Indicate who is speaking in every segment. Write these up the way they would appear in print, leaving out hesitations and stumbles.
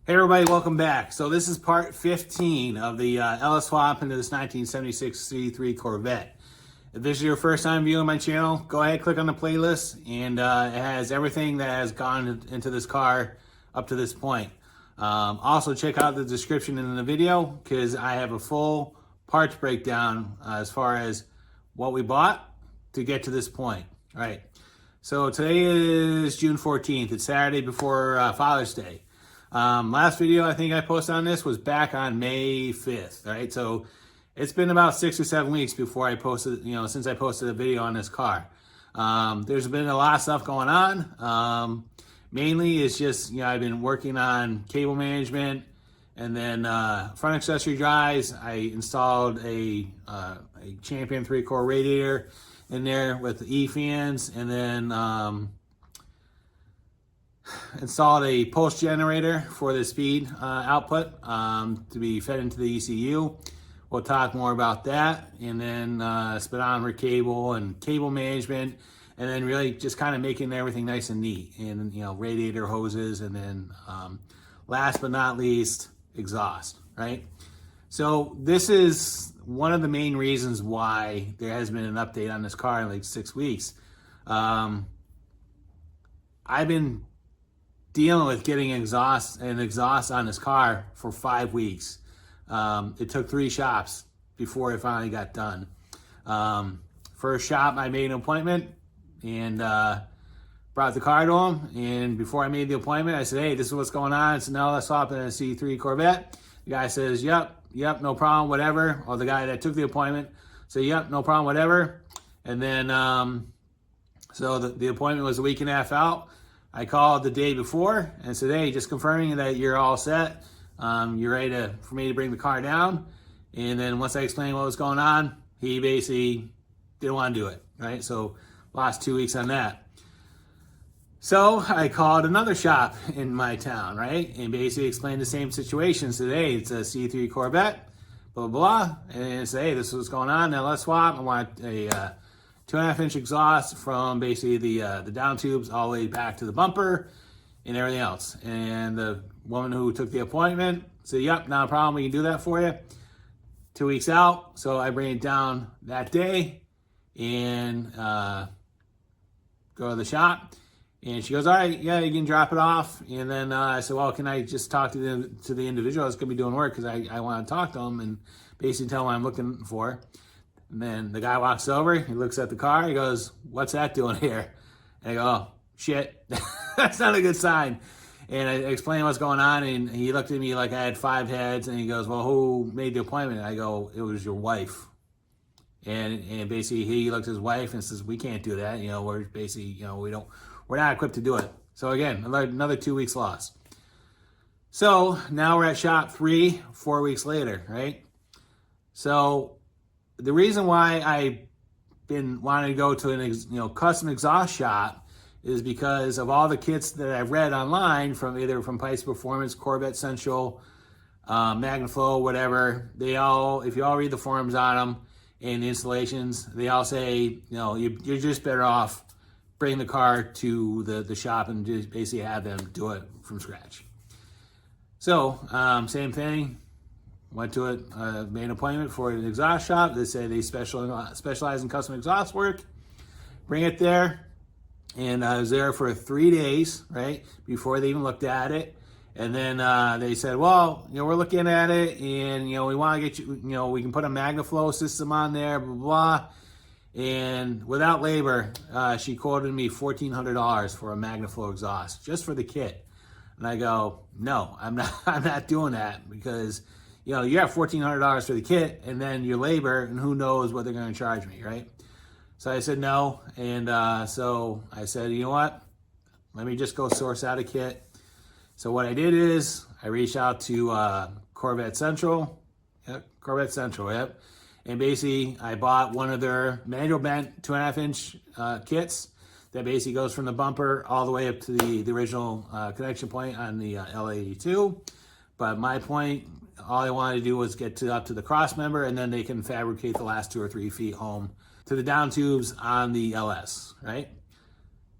Speaker 1: Hey everybody, welcome back. So this is part 15 of the LS swap into this 1976 C3 Corvette. If this is your first time viewing my channel, go ahead, click on the playlist, and it has everything that has gone into this car up to this point. Also check out the description in the video because I have a full parts breakdown as far as what we bought to get to this point. All right, so today is June 14th. It's Saturday before Father's Day. Last video I think I posted on this was back on May 5th, right? So it's been about 6 or 7 weeks before I posted, since I posted a video on this car. There's been a lot of stuff going on. Mainly it's just, I've been working on cable management and then front accessory drives. I installed a Champion 3-core radiator in there with the E-fans, and then installed a pulse generator for the speed output to be fed into the ECU. We'll talk more about that, and then speedometer cable and cable management, and then really just kind of making everything nice and neat, and radiator hoses, and then last but not least, exhaust, right? So this is one of the main reasons why there has been an update on this car in like 6 weeks. I've been dealing with getting exhaust on this car for 5 weeks. It took 3 shops before it finally got done. First shop, I made an appointment and brought the car to him. And before I made the appointment, I said, "Hey, this is what's going on. It's an LS swap in a C3 Corvette." The guy says, "Yep, no problem, whatever." Or the guy that took the appointment said, "Yep, no problem, whatever." And then, so the appointment was a week and a half out. I called the day before and said, "Hey, just confirming that you're all set. You're ready for me to bring the car down." And then once I explained what was going on, he basically didn't want to do it, right? So lost 2 weeks on that. So I called another shop in my town, right? And basically explained the same situation. Said, "Hey, it's a C3 Corvette, blah, blah, blah." And say, "Hey, this is what's going on. Now let's swap. I want a 2.5-inch exhaust from basically the down tubes all the way back to the bumper and everything else." And the woman who took the appointment said, "Yep, not a problem. We can do that for you." 2 weeks out, so I bring it down that day and go to the shop. And she goes, "All right, yeah, you can drop it off." And then I said, "Well, can I just talk to the individual that's going to be doing work, because I want to talk to him and basically tell him what I'm looking for." And then the guy walks over, he looks at the car, he goes, "What's that doing here?" And I go, "Oh, shit, that's not a good sign." And I explained what's going on, and he looked at me like I had 5 heads, and he goes, "Well, who made the appointment?" And I go, "It was your wife." And basically he looked at his wife and says, "We can't do that. We're basically, we're not equipped to do it." So again, another 2 weeks lost. So now we're at shop 3, 4 weeks later, right? So the reason why I've been wanting to go to an custom exhaust shop is because of all the kits that I've read online from either from Pipes Performance, Corvette Central, Magnaflow, whatever. They all, if you all read the forums on them and the installations, they all say, you're just better off bring the car to the shop and just basically have them do it from scratch. So same thing. Went to it, made an appointment for an exhaust shop. They say they specialize in custom exhaust work. Bring it there. And I was there for 3 days, right, before they even looked at it. And then they said, "Well, we're looking at it, and, we want to get you, we can put a Magnaflow system on there, blah, blah, blah." And without labor, she quoted me $1,400 for a Magnaflow exhaust, just for the kit. And I go, "No, I'm not doing that, because you have $1,400 for the kit, and then your labor, and who knows what they're going to charge me, right?" So I said no, and so I said, "You know what? Let me just go source out a kit." So what I did is I reached out to Corvette Central, yep, and basically I bought one of their manual bent 2.5-inch kits that basically goes from the bumper all the way up to the original connection point on the L82. But my point, all I wanted to do was get up to the cross member, and then they can fabricate the last 2 or 3 feet home to the down tubes on the LS, right?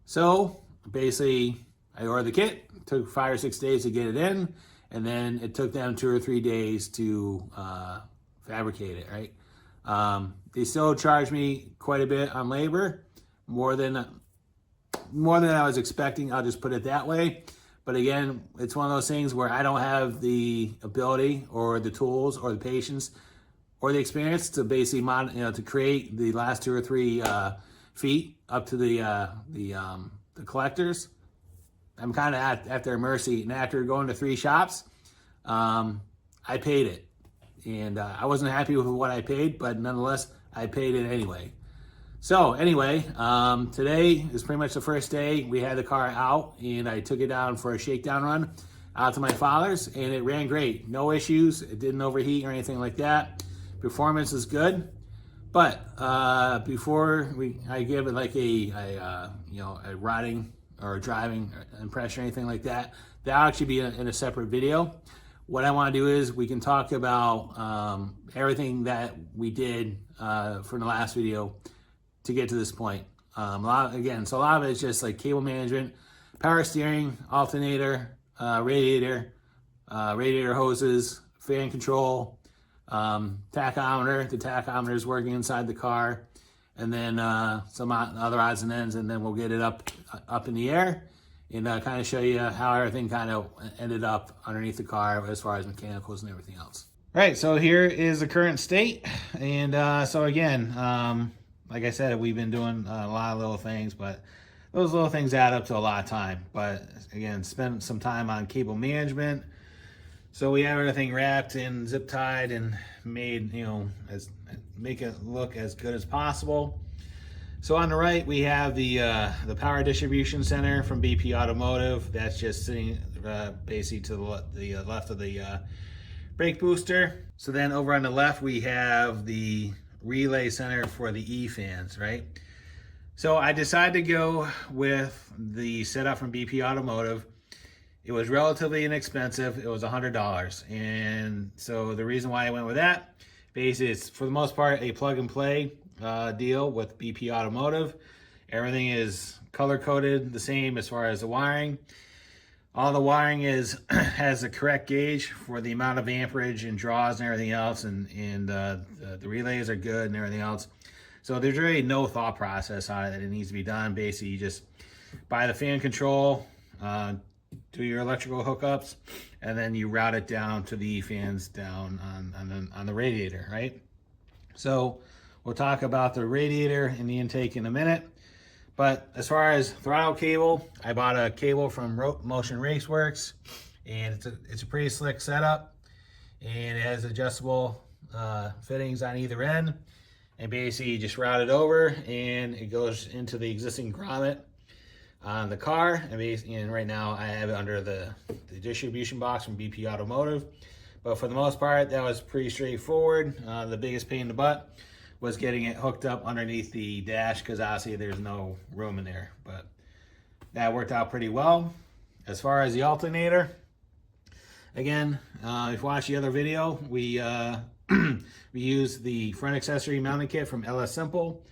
Speaker 1: So basically I ordered the kit, took 5 or 6 days to get it in, and then it took them 2 or 3 days to fabricate it, right? They still charge me quite a bit on labor, more than I was expecting. I'll just put it that way. But again, it's one of those things where I don't have the ability or the tools or the patience or the experience to basically to create the last 2 or 3 feet up to the collectors. I'm kind of at their mercy. And after going to 3 shops, I paid it. And I wasn't happy with what I paid, but nonetheless, I paid it anyway. So anyway, today is pretty much the first day we had the car out, and I took it down for a shakedown run out to my father's, and it ran great. No issues. It didn't overheat or anything like that. Performance is good. But before I give it like a riding or driving impression or anything like that, that'll actually be in a separate video. What I want to do is we can talk about everything that we did from the last video to get to this point. So a lot of it is just like cable management, power steering, alternator, radiator hoses, fan control, tachometer. The tachometer is working inside the car, and then some other odds and ends, and then we'll get it up in the air and kind of show you how everything kind of ended up underneath the car as far as mechanicals and everything else. All right, so here is the current state, and so again, like I said, we've been doing a lot of little things, but those little things add up to a lot of time. But again, spent some time on cable management. So we have everything wrapped and zip tied and made, make it look as good as possible. So on the right, we have the power distribution center from BP Automotive. That's just sitting basically to the left of the brake booster. So then over on the left, we have the relay center for the E-fans, right? So I decided to go with the setup from BP Automotive. It was relatively inexpensive. It was $100. And so the reason why I went with that, basically it's for the most part a plug and play deal with BP Automotive. Everything is color coded the same as far as the wiring. All the wiring has the correct gauge for the amount of amperage and draws and everything else, and the relays are good and everything else. So there's really no thought process on it that it needs to be done. Basically, you just buy the fan control, do your electrical hookups, and then you route it down to the fans down on the radiator, right? So we'll talk about the radiator and the intake in a minute. But as far as throttle cable, I bought a cable from Motion Raceworks, and it's a pretty slick setup, and it has adjustable fittings on either end, and basically you just route it over and it goes into the existing grommet on the car, and right now I have it under the distribution box from BP Automotive. But for the most part, that was pretty straightforward. The biggest pain in the butt was getting it hooked up underneath the dash, because obviously there's no room in there, but that worked out pretty well. As far as the alternator, again, if you watch the other video, we used the front accessory mounting kit from LS Simple,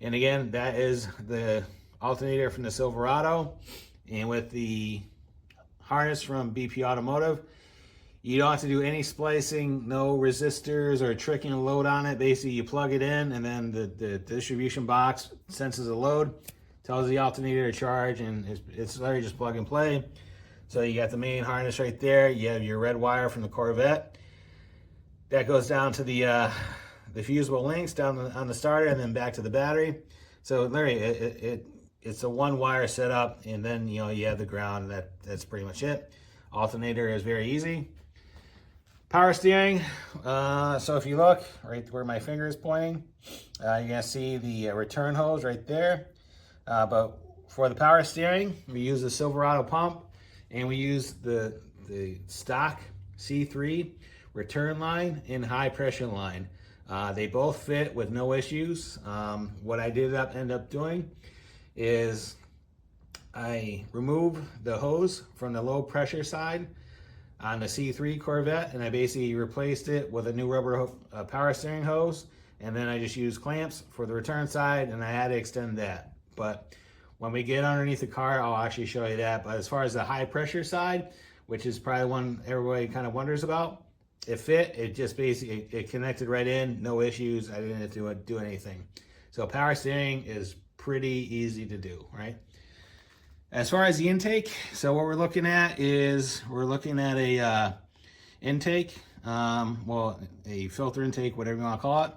Speaker 1: and again, that is the alternator from the Silverado, and with the harness from BP Automotive, you don't have to do any splicing, no resistors or tricking a load on it. Basically, you plug it in, and then the distribution box senses a load, tells the alternator to charge, and it's literally just plug and play. So you got the main harness right there. You have your red wire from the Corvette. That goes down to the fusible links down on the starter, and then back to the battery. So literally, it's a one-wire setup, and then you have the ground, and that's pretty much it. Alternator is very easy. Power steering, so if you look right where my finger is pointing, you're gonna see the return hose right there. But for the power steering, we use the Silverado pump, and we use the stock C3 return line and high pressure line. They both fit with no issues. What I end up doing is I remove the hose from the low pressure side on the C3 Corvette, and I basically replaced it with a new rubber power steering hose, and then I just use clamps for the return side, and I had to extend that. But when we get underneath the car, I'll actually show you that. But as far as the high pressure side, which is probably one everybody kind of wonders about. It fit. It just basically it connected right in, no issues. I didn't have to do anything. So power steering is pretty easy to do, right? As far as the intake, so what we're looking at is a intake, well, a filter intake, whatever you want to call it,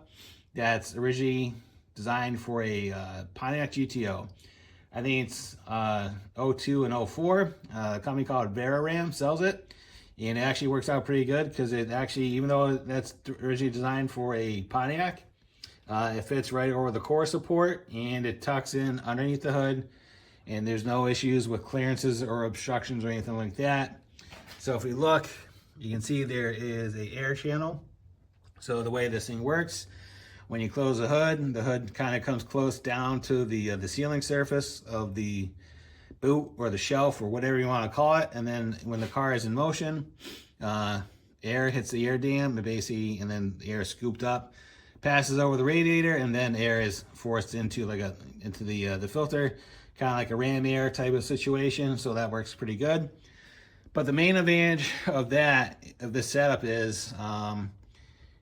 Speaker 1: that's originally designed for a Pontiac GTO. I think it's 02 and 04. A company called Ram sells it, and it actually works out pretty good because it actually, even though that's originally designed for a Pontiac, it fits right over the core support, and it tucks in underneath the hood, and there's no issues with clearances or obstructions or anything like that. So if we look, you can see there is a air channel. So the way this thing works, when you close the hood kind of comes close down to the sealing surface of the boot or the shelf or whatever you want to call it. And then when the car is in motion, air hits the air dam, and then the air is scooped up, passes over the radiator, and then air is forced into the filter, kind of like a ram air type of situation. So that works pretty good. But the main advantage of this setup is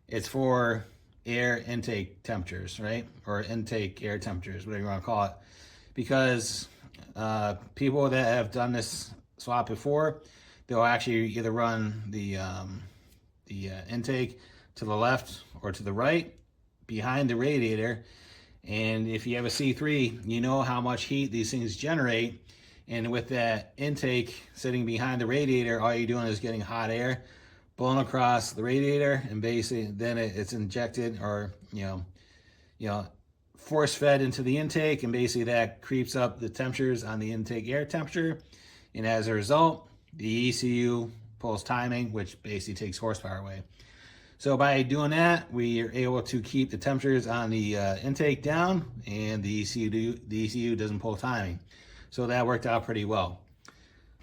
Speaker 1: it's for air intake temperatures, right? Or intake air temperatures, whatever you want to call it. Because people that have done this swap before, they'll actually either run the intake to the left or to the right behind the radiator. And if you have a C3, you know how much heat these things generate. And with that intake sitting behind the radiator, all you're doing is getting hot air blown across the radiator, and basically then it's injected or force fed into the intake, and basically that creeps up the temperatures on the intake air temperature, and as a result the ECU pulls timing, which basically takes horsepower away. So by doing that, we are able to keep the temperatures on the intake down, and the ECU doesn't pull timing. So that worked out pretty well.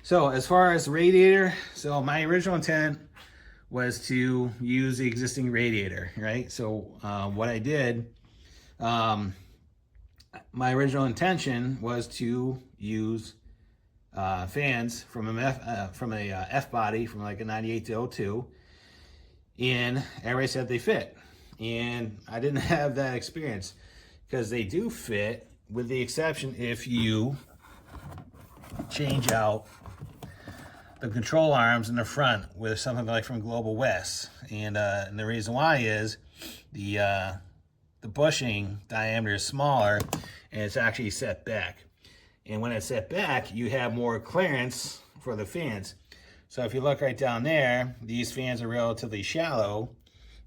Speaker 1: So as far as the radiator, so my original intent was to use the existing radiator, right? So what I did, my original intention was to use fans from a F body from like a 98 to 02, and everybody said they fit, and I didn't have that experience because they do fit, with the exception if you change out the control arms in the front with something like from Global West, and the reason why is the bushing diameter is smaller, and it's actually set back. And when it's set back, you have more clearance for the fans. So if you look right down there, these fans are relatively shallow,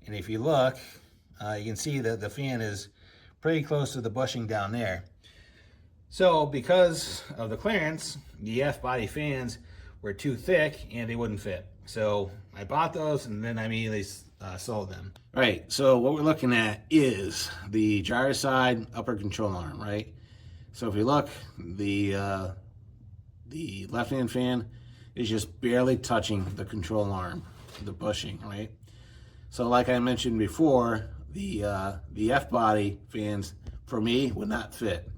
Speaker 1: and if you look, you can see that the fan is pretty close to the bushing down there. So because of the clearance, the F-body fans were too thick and they wouldn't fit. So I bought those, and then I immediately sold them. All right, so what we're looking at is the driver side upper control arm, right? So if you look, the left-hand fan is just barely touching the control arm, the bushing, right? So like I mentioned before, the F-body fans, for me, would not fit.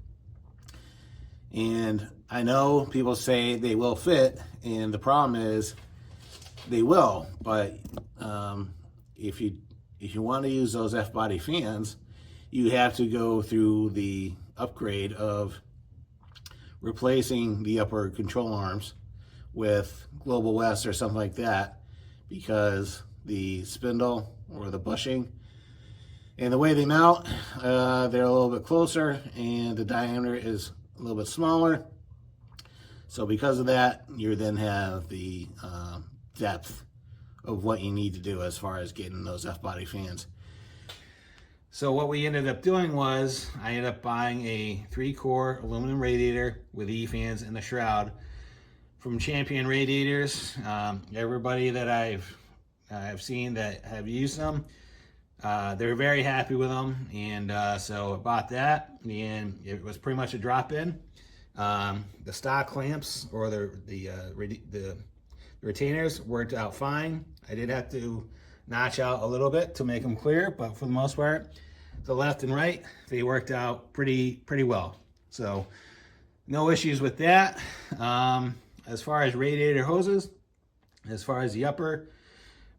Speaker 1: And I know people say they will fit, and the problem is they will, but if you want to use those F-body fans, you have to go through the upgrade of replacing the upper control arms with Global West or something like that, because the spindle or the bushing and the way they mount, they're a little bit closer, and the diameter is a little bit smaller. So because of that, you then have the depth of what you need to do as far as getting those F-body fans. So what we ended up doing was I ended up buying a 3-core aluminum radiator with E-fans in the shroud from Champion Radiators. Everybody that I've seen that have used them, they're very happy with them, and so I bought that, and it was pretty much a drop-in. The stock clamps or the retainers worked out fine. I did have to notch out a little bit to make them clear, but for the most part, the left and right, they worked out pretty well. So no issues with that. As far as radiator hoses, As far as the upper,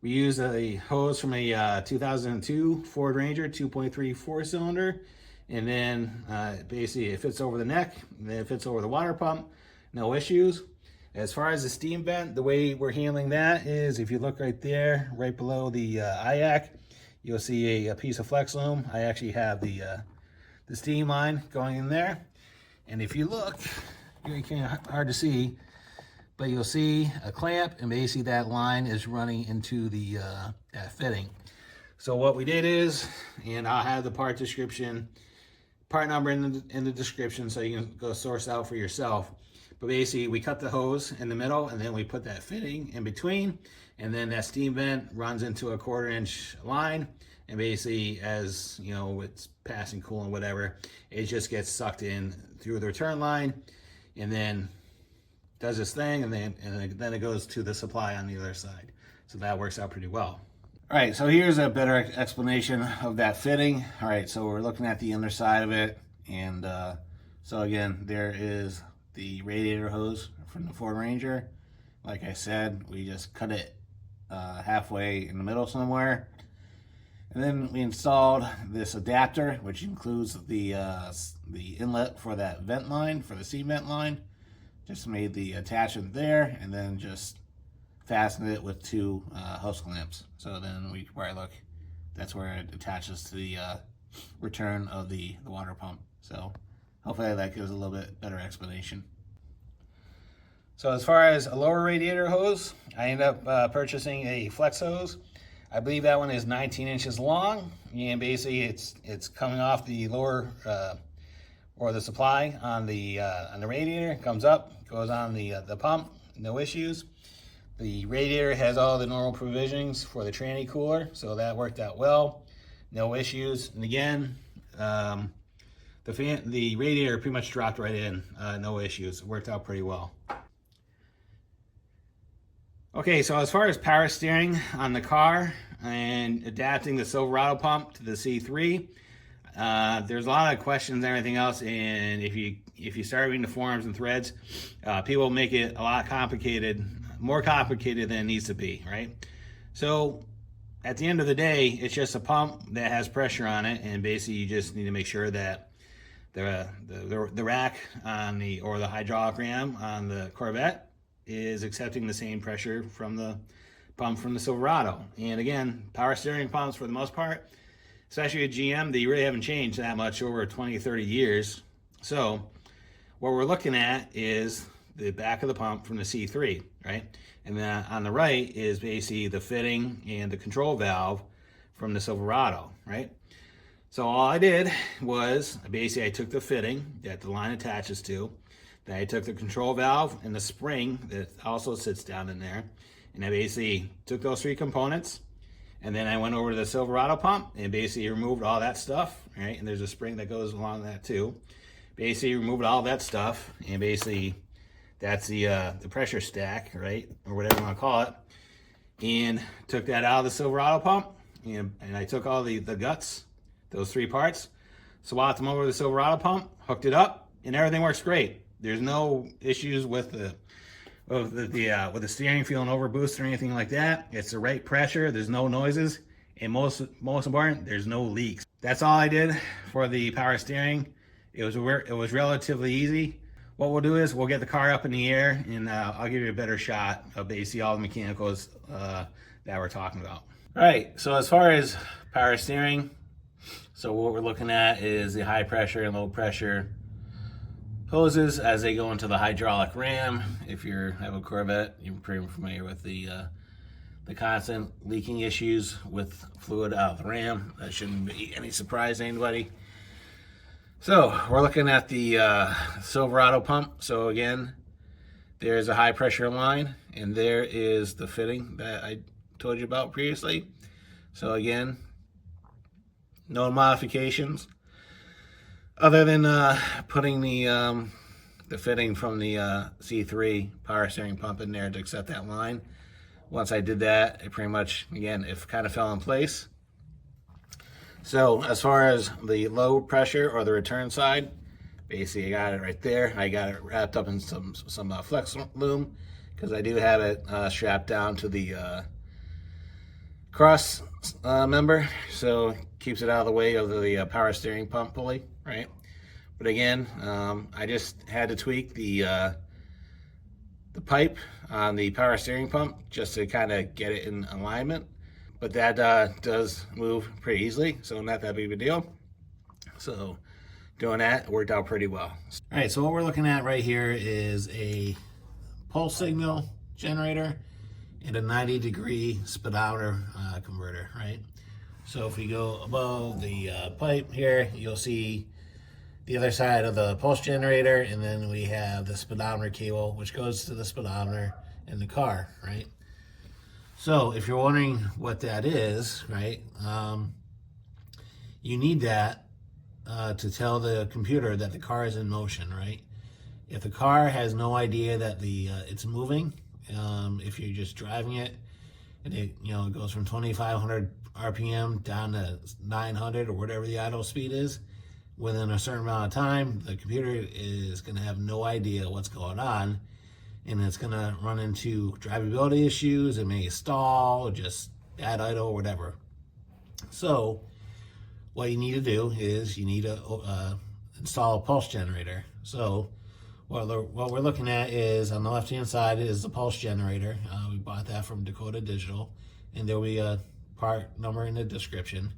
Speaker 1: we use a hose from a 2002 Ford Ranger 2.3 4-cylinder, and then basically it fits over the neck, and then it fits over the water pump, no issues. As far as the steam vent, the way we're handling that is, if you look right there, right below the IAC, you'll see a piece of flex loom. I actually have the steam line going in there, and if you look, you can't hard to see, but you'll see a clamp, and basically that line is running into the that fitting. So what we did is, and I'll have the part description, part number in the description, so you can go source out for yourself. But basically, we cut the hose in the middle, and then we put that fitting in between, and then that steam vent runs into a 1/4-inch line, and basically, as you know, it's passing coolant, whatever, it just gets sucked in through the return line, and then does this thing, and then it goes to the supply on the other side. So that works out pretty well. All right, so here's a better explanation of that fitting. All right, so we're looking at the underside of it, and so again, there is the radiator hose from the Ford Ranger. Like I said, we just cut it halfway in the middle somewhere, and then we installed this adapter, which includes the inlet for that vent line, for the steam vent line. Just made the attachment there, and then just fastened it with 2 hose clamps. So then where I look, that's where it attaches to the return of the water pump. So hopefully that gives a little bit better explanation. So as far as a lower radiator hose, I ended up purchasing a flex hose. I believe that one is 19 inches long, and basically it's coming off the lower or the supply on the radiator. It comes up, goes on the pump, no issues. The radiator has all the normal provisions for the tranny cooler, so that worked out well, no issues. And again, the radiator pretty much dropped right in, no issues. It worked out pretty well. Okay, so as far as power steering on the car and adapting the Silverado pump to the C3, there's a lot of questions and everything else, and if you start reading the forums and threads, people make it a lot complicated, more complicated than it needs to be, right? So at the end of the day, it's just a pump that has pressure on it, and basically you just need to make sure that the rack on the hydraulic ram on the Corvette is accepting the same pressure from the pump from the Silverado. And again, power steering pumps, for the most part, especially at GM, they really haven't changed that much over 20, 30 years. So what we're looking at is the back of the pump from the C3, right? And then on the right is basically the fitting and the control valve from the Silverado, right? So all I did was, basically I took the fitting that the line attaches to, then I took the control valve and the spring that also sits down in there, and I basically took those 3 components, and then I went over to the Silverado pump and basically removed all that stuff, right? And there's a spring that goes along that too. Basically removed all that stuff, and basically that's the pressure stack, right? Or whatever you want to call it. And took that out of the Silverado pump, and I took all the guts, those 3 parts, swapped them over to the Silverado pump, hooked it up, and everything works great. There's no issues with the steering feeling overboost or anything like that. It's the right pressure. There's no noises, and most important, there's no leaks. That's all I did for the power steering. It was relatively easy. What we'll do is we'll get the car up in the air, and I'll give you a better shot of basically all the mechanicals that we're talking about. All right. So as far as power steering, so what we're looking at is the high pressure and low pressure hoses as they go into the hydraulic ram. If you have a Corvette, you're pretty familiar with the constant leaking issues with fluid out of the ram. That shouldn't be any surprise to anybody. So we're looking at the Silverado pump. So again, there's a high pressure line, and there is the fitting that I told you about previously. So again, no modifications other than putting the fitting from the C3 power steering pump in there to accept that line. Once I did that, it pretty much, again, it kind of fell in place. So as far as the low pressure or the return side, basically I got it right there. I got it wrapped up in some flex loom, because I do have it strapped down to the cross member, so keeps it out of the way of the power steering pump pulley, right? But again, I just had to tweak the pipe on the power steering pump just to kind of get it in alignment. But that does move pretty easily, so not that big of a deal. So doing that worked out pretty well. All right, so what we're looking at right here is a pulse signal generator and a 90-degree speedometer converter, right? So if we go above the pipe here, you'll see the other side of the pulse generator, and then we have the speedometer cable, which goes to the speedometer in the car, right? So if you're wondering what that is, right, you need that to tell the computer that the car is in motion, right? If the car has no idea that it's moving, if you're just driving it, and it goes from 2,500 RPM down to 900 or whatever the idle speed is, within a certain amount of time, the computer is going to have no idea what's going on, and it's going to run into drivability issues. It may stall, or just bad idle, or whatever. So what you need to do is you need to install a pulse generator. So what we're looking at is, on the left-hand side is the pulse generator. We bought that from Dakota Digital, and there will be a part number in the description.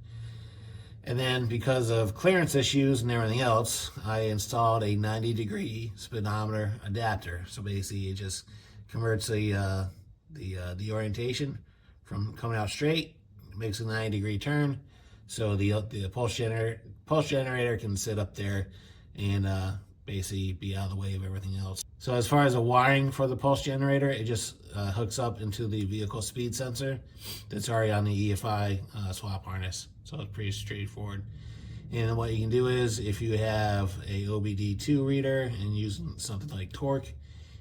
Speaker 1: And then, because of clearance issues and everything else, I installed a 90-degree speedometer adapter. So basically, it just converts the orientation from coming out straight, makes a 90-degree turn, so the pulse generator can sit up there and basically be out of the way of everything else. So as far as the wiring for the pulse generator, it just hooks up into the vehicle speed sensor that's already on the EFI swap harness. So it's pretty straightforward. And what you can do is, if you have a OBD2 reader and using something like torque,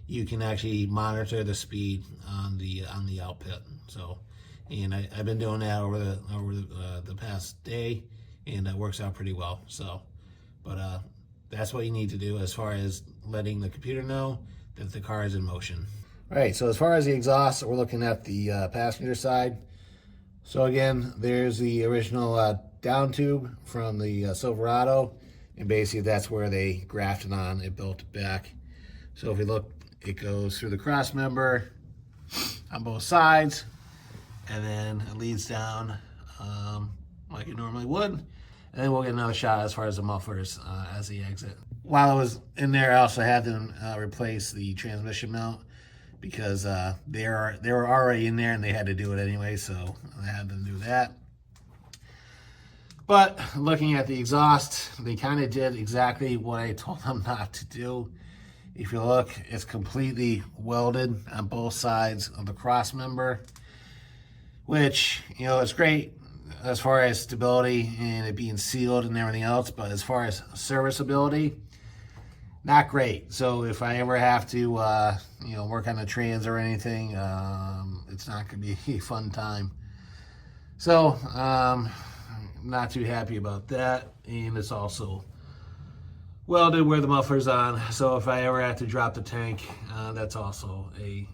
Speaker 1: you can actually monitor the speed on the output. So, and I've been doing that over the past day, and it works out pretty well. So, but that's what you need to do as far as letting the computer know that the car is in motion. All right, so as far as the exhaust, we're looking at the passenger side. So again, there's the original down tube from the Silverado, and basically that's where they grafted on. It built it back. So if we look, it goes through the cross member on both sides, and then it leads down like it normally would. And then we'll get another shot as far as the mufflers as they exit. While I was in there, I also had them replace the transmission mount, because they were already in there and they had to do it anyway, so I had them do that. But looking at the exhaust, they kind of did exactly what I told them not to do. If you look, it's completely welded on both sides of the cross member, which, it's great as far as stability and it being sealed and everything else, but as far as serviceability, not great. So if I ever have to, work on the trans or anything, it's not going to be a fun time. So, not too happy about that. And it's also welded where the muffler's on. So if I ever have to drop the tank, that's also a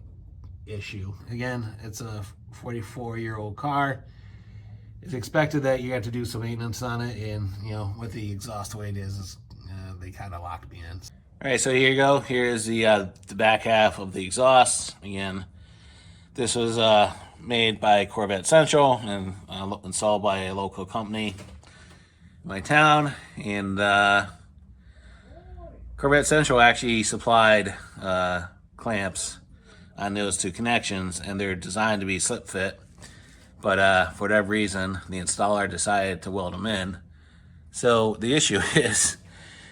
Speaker 1: issue. Again, it's a 44-year-old car. It's expected that you have to do some maintenance on it, and with the exhaust the way it is they kind of locked me in. All right, so here you go. Here's the back half of the exhaust. Again, this was made by Corvette Central and installed by a local company in my town. And Corvette Central actually supplied clamps on those two connections, and they're designed to be slip fit. But for whatever reason, the installer decided to weld them in. So the issue is,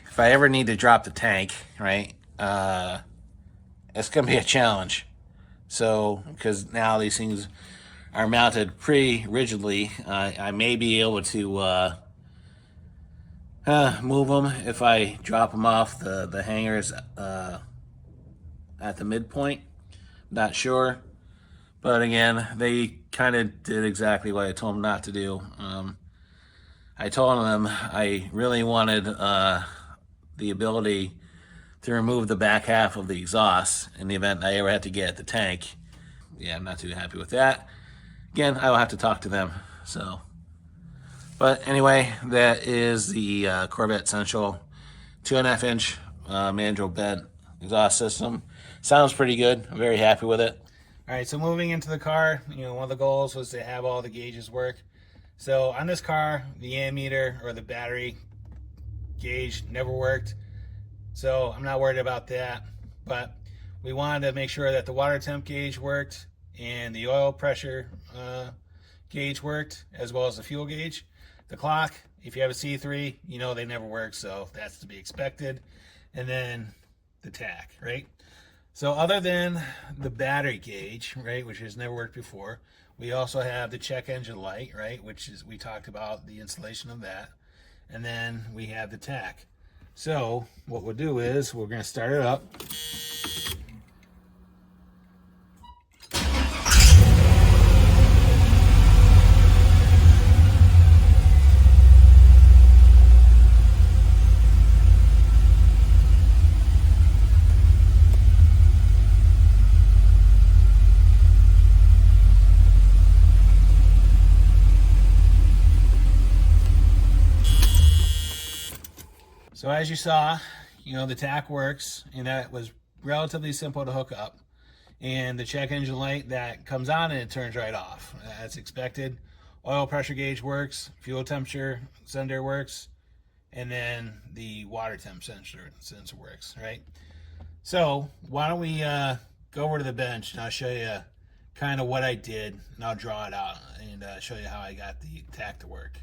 Speaker 1: if I ever need to drop the tank, right, it's going to be a challenge. So, because now these things are mounted pretty rigidly, I may be able to move them if I drop them off the hangers at the midpoint. Not sure. But again, they kind of did exactly what I told them not to do. I told them I really wanted the ability to remove the back half of the exhaust in the event I ever had to get at the tank. Yeah, I'm not too happy with that. Again, I will have to talk to them. So, but anyway, that is the Corvette Essential 2.5 inch manual bed exhaust system. Sounds pretty good. I'm very happy with it. All right, so moving into the car, one of the goals was to have all the gauges work. So on this car, the ammeter or the battery gauge never worked. So I'm not worried about that, but we wanted to make sure that the water temp gauge worked and the oil pressure gauge worked, as well as the fuel gauge. The clock, if you have a C3, they never work, so that's to be expected. And then the tach, right? So other than the battery gauge, right, which has never worked before, we also have the check engine light, right, which is, we talked about the installation of that. And then we have the tach. So what we'll do is we're going to start it up. So as you saw, the tach works, and that was relatively simple to hook up. And the check engine light, that comes on and it turns right off. That's expected. Oil pressure gauge works, fuel temperature sensor works, and then the water temp sensor works, right? So why don't we go over to the bench and I'll show you kind of what I did, and I'll draw it out and show you how I got the tach to work.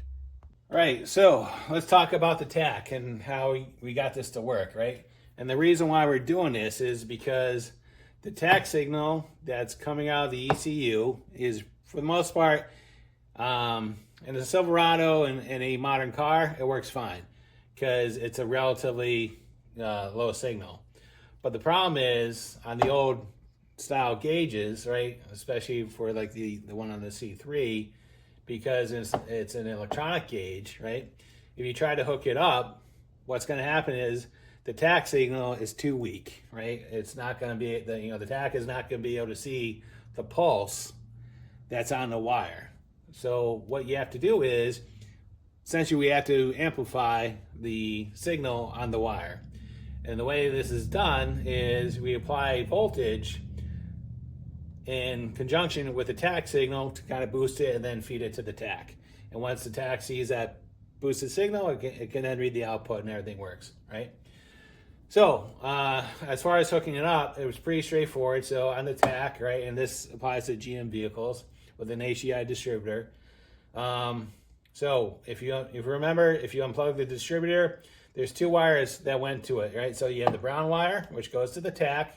Speaker 1: All right, so let's talk about the tach and how we got this to work, right? And the reason why we're doing this is because the tach signal that's coming out of the ECU is, for the most part, in a Silverado and in a modern car, it works fine because it's a relatively low signal. But the problem is on the old style gauges, right, especially for like the one on the C3, because it's an electronic gauge, right? If you try to hook it up, what's going to happen is the tach signal is too weak, right? It's not going to be, the tach is not going to be able to see the pulse that's on the wire. So what you have to do is, essentially we have to amplify the signal on the wire. And the way this is done is we apply voltage in conjunction with the tach signal to kind of boost it and then feed it to the tach. And once the tach sees that boosted signal, it can then read the output and everything works, right? So as far as hooking it up, it was pretty straightforward. So on the tach, right, and this applies to GM vehicles with an HDI distributor. So if you remember, if you unplug the distributor, there's two wires that went to it, right? So you have the brown wire, which goes to the tach,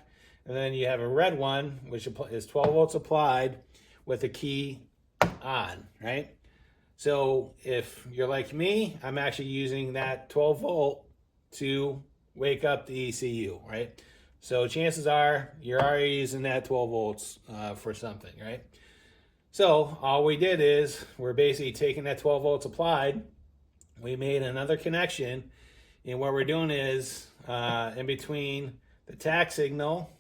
Speaker 1: and then you have a red one, which is 12 volts applied with a key on, right? So if you're like me, I'm actually using that 12 volt to wake up the ECU, right? So chances are you're already using that 12 volts for something, right? So all we did is we're basically taking that 12 volts applied, we made another connection, and what we're doing is in between the tach signal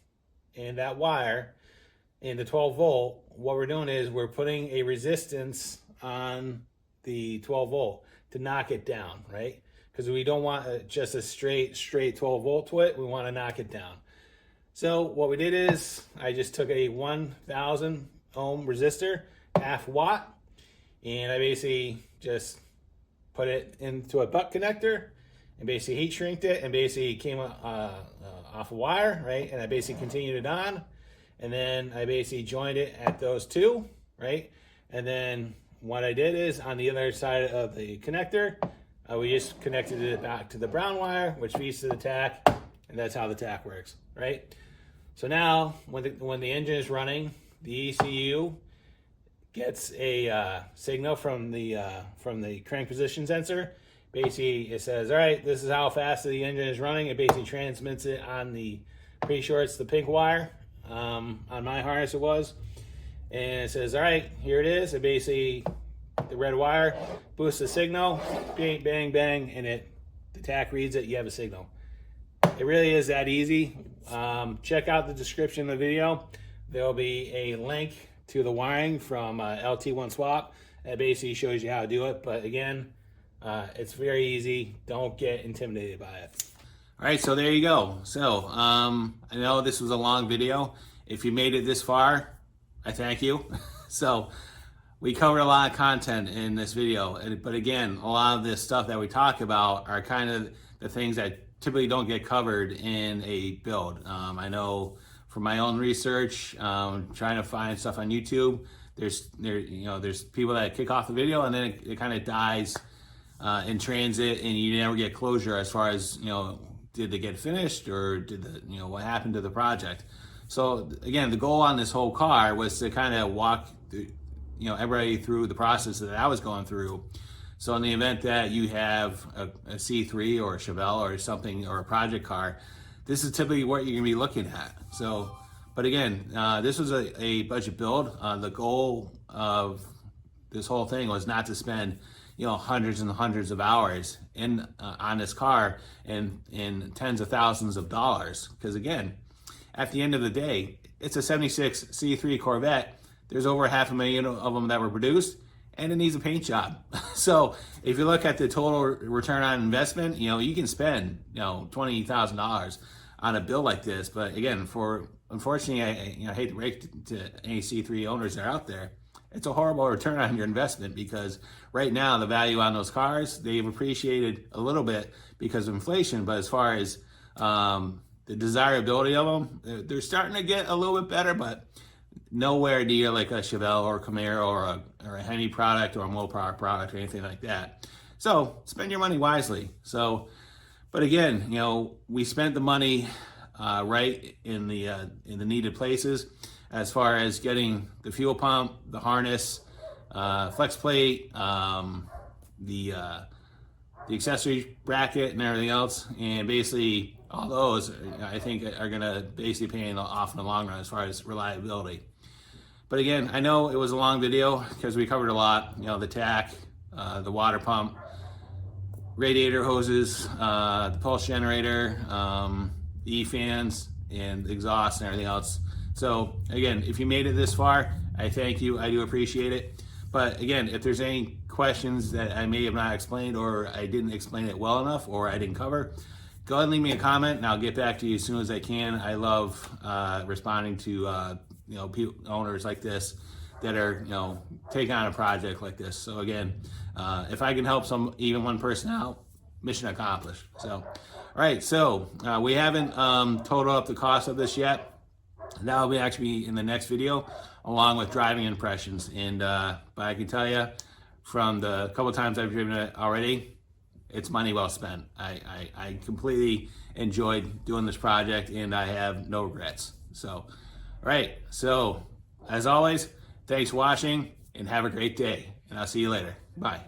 Speaker 1: and that wire and the 12 volt, what we're doing is we're putting a resistance on the 12 volt to knock it down, right? Because we don't want just a straight 12 volt to it. We want to knock it down. So what we did is I just took a 1000 ohm resistor, 1/2 watt, and I basically just put it into a butt connector and basically heat shrinked it and basically came off a wire, right? And I basically continued it on, and then I basically joined it at those two, right? And then what I did is on the other side of the connector, we just connected it back to the brown wire, which feeds to the tach, and that's how the tach works, right? So now when the engine is running, the ECU gets a signal from the crank position sensor. Basically, it says, all right, this is how fast the engine is running. It basically transmits it on the, pretty sure it's the pink wire. On my harness it was. And it says, all right, here it is. It basically, the red wire boosts the signal, bang, bang, bang, and the tach reads it, you have a signal. It really is that easy. Check out the description of the video. There'll be a link to the wiring from LT1 Swap. That basically shows you how to do it. But again, it's very easy. Don't get intimidated by it. All right, so there you go. So I know this was a long video. If you made it this far, I thank you. So we covered a lot of content in this video, but again, a lot of this stuff that we talk about are kind of the things that typically don't get covered in a build. I know from my own research, trying to find stuff on YouTube, there's people that kick off the video and then it kind of dies in transit, and you never get closure as far as, did they get finished, or did what happened to the project? So again, the goal on this whole car was to kind of walk everybody through the process that I was going through. So in the event that you have a C3 or a Chevelle or something, or a project car, this is typically what you're gonna be looking at. So, but again, this was a budget build. The goal of this whole thing was not to spend hundreds and hundreds of hours on this car and in tens of thousands of dollars. Because again, at the end of the day, it's a 76 C3 Corvette. There's over 500,000 of them that were produced, and it needs a paint job. So if you look at the total return on investment, you can spend $20,000 on a build like this. But again, unfortunately, I hate to break to any C3 owners that are out there, it's a horrible return on your investment, because right now the value on those cars, they've appreciated a little bit because of inflation, but as far as the desirability of them, they're starting to get a little bit better, but nowhere near like a Chevelle or Camaro or a Hemi product or a Mopar product or anything like that. So spend your money wisely. So, but again, we spent the money right in the needed places, as far as getting the fuel pump, the harness, flex plate, the accessory bracket and everything else. And basically all those, I think, are gonna basically pay off in the long run as far as reliability. But again, I know it was a long video because we covered a lot, the tach, the water pump, radiator hoses, the pulse generator, the E-fans, and exhaust and everything else. So again, if you made it this far, I thank you. I do appreciate it. But again, if there's any questions that I may have not explained, or I didn't explain it well enough, or I didn't cover, go ahead and leave me a comment and I'll get back to you as soon as I can. I love responding to owners like this that are taking on a project like this. So again, if I can help even one person out, mission accomplished. So all right, so we haven't totaled up the cost of this yet. That will actually be in the next video, along with driving impressions. And but I can tell you, from the couple times I've driven it already, it's money well spent. I completely enjoyed doing this project, and I have no regrets. So, all right. So, as always, thanks for watching, and have a great day. And I'll see you later. Bye.